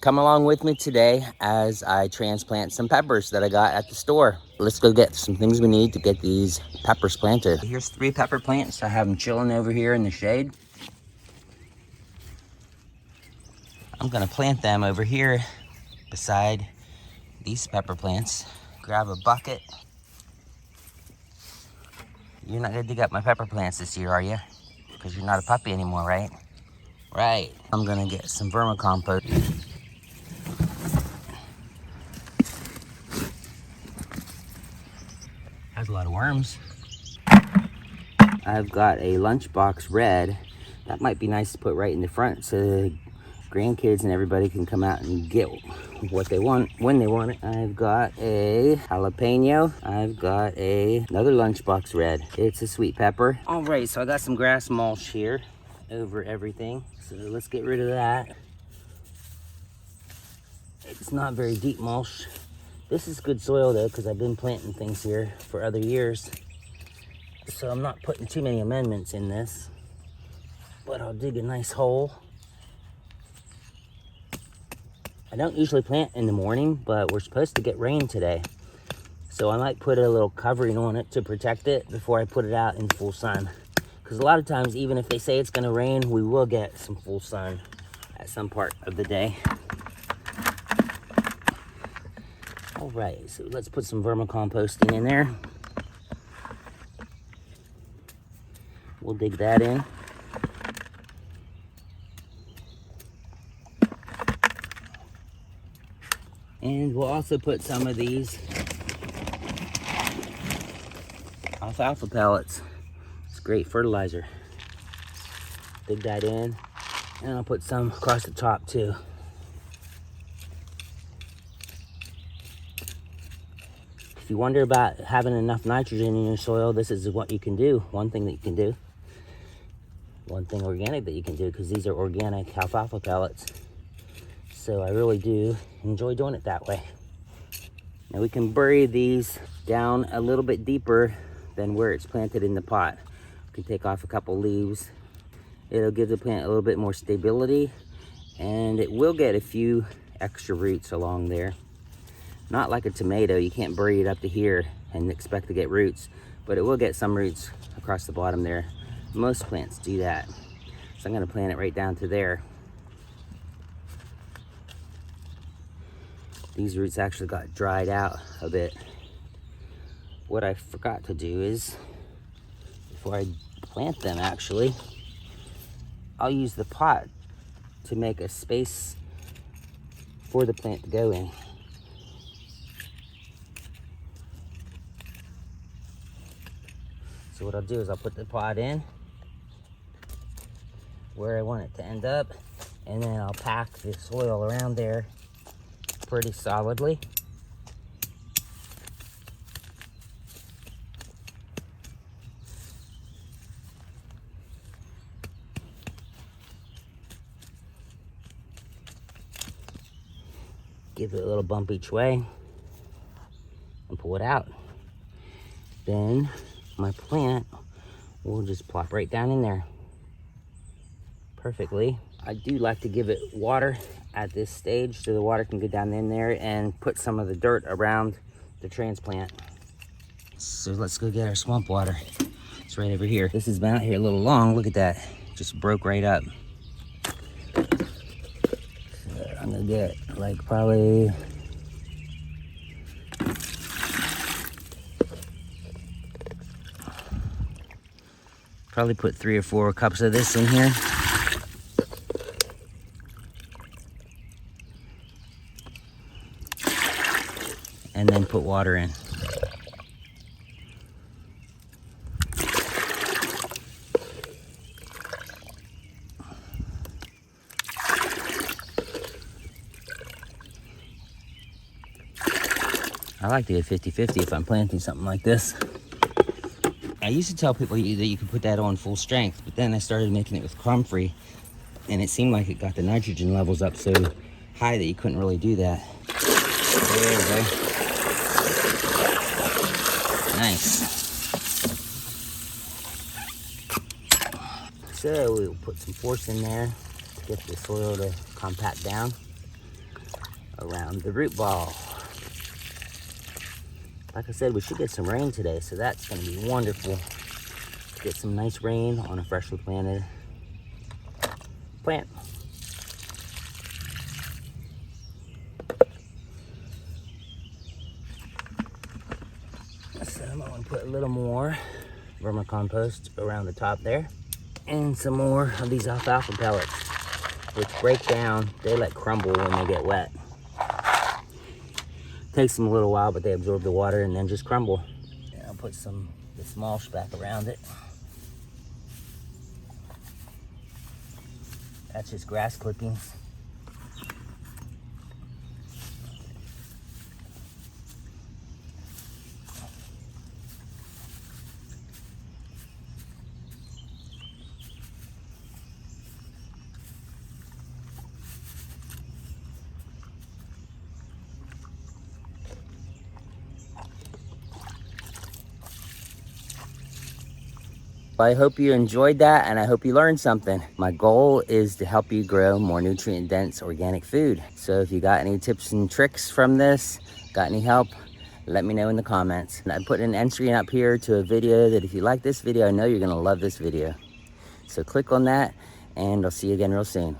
Come along with me today as I transplant some peppers that I got at the store. Let's go get some things we need to get these peppers planted. Here's 3 pepper plants. I have them chilling over here in the shade. I'm gonna plant them over here beside these pepper plants. Grab a bucket. You're not gonna dig up my pepper plants this year, are you? Because you're not a puppy anymore, right? Right. I'm gonna get some vermicompost. Has a lot of worms. I've got a lunchbox red. That might be nice to put right in the front so the grandkids and everybody can come out and get what they want when they want it. I've got a jalapeno. I've got another lunchbox red. It's a sweet pepper. All right, so I got some grass mulch here over everything. So let's get rid of that. It's not very deep mulch. This is good soil though, because I've been planting things here for other years. So I'm not putting too many amendments in this, but I'll dig a nice hole. I don't usually plant in the morning, but we're supposed to get rain today. So I might put a little covering on it to protect it before I put it out in full sun. Because a lot of times, even if they say it's gonna rain, we will get some full sun at some part of the day. All right, so let's put some vermicomposting in there. We'll dig that in. And we'll also put some of these alfalfa pellets. It's great fertilizer. Dig that in, and I'll put some across the top too. If you wonder about having enough nitrogen in your soil, this is what you can do. One thing that you can do. One thing organic that you can do, because these are organic alfalfa pellets. So I really do enjoy doing it that way. Now we can bury these down a little bit deeper than where it's planted in the pot. We can take off a couple leaves. It'll give the plant a little bit more stability, and it will get a few extra roots along there. Not like a tomato, you can't bury it up to here and expect to get roots, but it will get some roots across the bottom there. Most plants do that. So I'm gonna plant it right down to there. These roots actually got dried out a bit. What I forgot to do is, before I plant them actually, I'll use the pot to make a space for the plant to go in. So what I'll do is I'll put the pot in where I want it to end up, and then I'll pack the soil around there pretty solidly. Give it a little bump each way and pull it out. Then my plant will just plop right down in there perfectly. I do like to give it water at this stage so the water can go down in there and put some of the dirt around the transplant. So let's go get our swamp water. It's right over here. This has been out here a little long. Look at that. Just broke right up. So I'm gonna get like probably put 3 or 4 cups of this in here. And then put water in. I like to get 50-50 if I'm planting something like this. I used to tell people that you could put that on full strength, but then I started making it with crumb-free, and it seemed like it got the nitrogen levels up so high that you couldn't really do that. There we go. Nice. So we'll put some force in there to get the soil to compact down. around the root ball. Like I said, we should get some rain today, so that's going to be wonderful. Get some nice rain on a freshly planted plant. So I'm going to put a little more vermicompost around the top there. And some more of these alfalfa pellets, which break down. They like crumble when they get wet. Takes them a little while, but they absorb the water and then just crumble. And I'll put this mulch back around it. That's just grass clippings. I hope you enjoyed that, and I hope you learned something. My goal is to help you grow more nutrient-dense organic food. So if you got any tips and tricks from this, got any help, let me know in the comments. And I put an end screen up here to a video that if you like this video, I know you're gonna love this video. So click on that, and I'll see you again real soon.